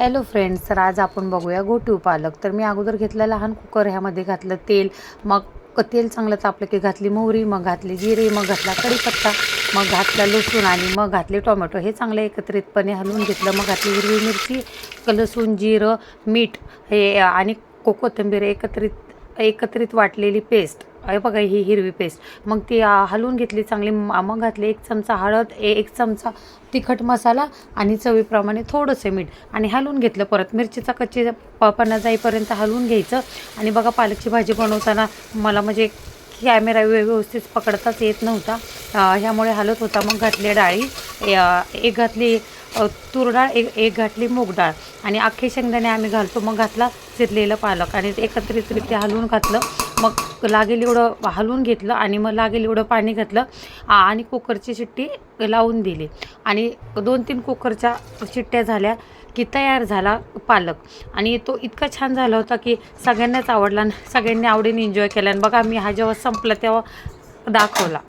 Hello friends, तर आज आपण बघूया घोटू पालक. तर मी अगोदर घेतला लहान कुकर, ह्यामध्ये घातलं तेल. मग तेल चांगलं तापलं की घातली मोहरी, मग घातली जिरे, मग घातला कढीपत्ता, मग घातला लसूण आणि मग घातले टोमॅटो. हे चांगलं एकत्रितपणे हलवून घेतलं. मग घातली हिरवी मिरची, लसूण, जिरं, मीठ हे आणि कोथिंबीर एकत्रित वाटलेली पेस्ट. हे बघा, ही हिरवी पेस्ट. मग ती हलवून घेतली चांगली. मग घातली 1 चमचा हळद, 1 चमचा तिखट मसाला आणि चवीप्रमाणे थोडंसं मीठ आणि हलवून घेतलं. परत मिरचीचा कच्चेपणा जाईपर्यंत हलवून घ्यायचं. आणि बघा, पालकची भाजी बनवताना मला म्हणजे कॅमेरा व्यवस्थित पकडताच येत नव्हता, ह्यामुळे हलत होता. मग घातले डाळी, एक घातली तूर डाळ, एक घातली मूग डाळ आणि अख्खे शेंगदाणे आम्ही घालतो. मग घातला चिरलेलं पालक आणि एकत्रितरित्या हलवून घातलं. मग लागेल एवढं हलवून घेतलं आणि मग लागेल एवढं पाणी घातलं आणि कुकरची शिट्टी लावून दिली. आणि 2-3 कुकरच्या शिट्ट्या झाल्या की तयार झाला पालक. आणि तो इतका छान झाला होता की सगळ्यांनाच आवडला. सगळ्यांनी आवडीने एन्जॉय केला. आणि बघा, मी हा जेव्हा संपला तेव्हा दाखवला.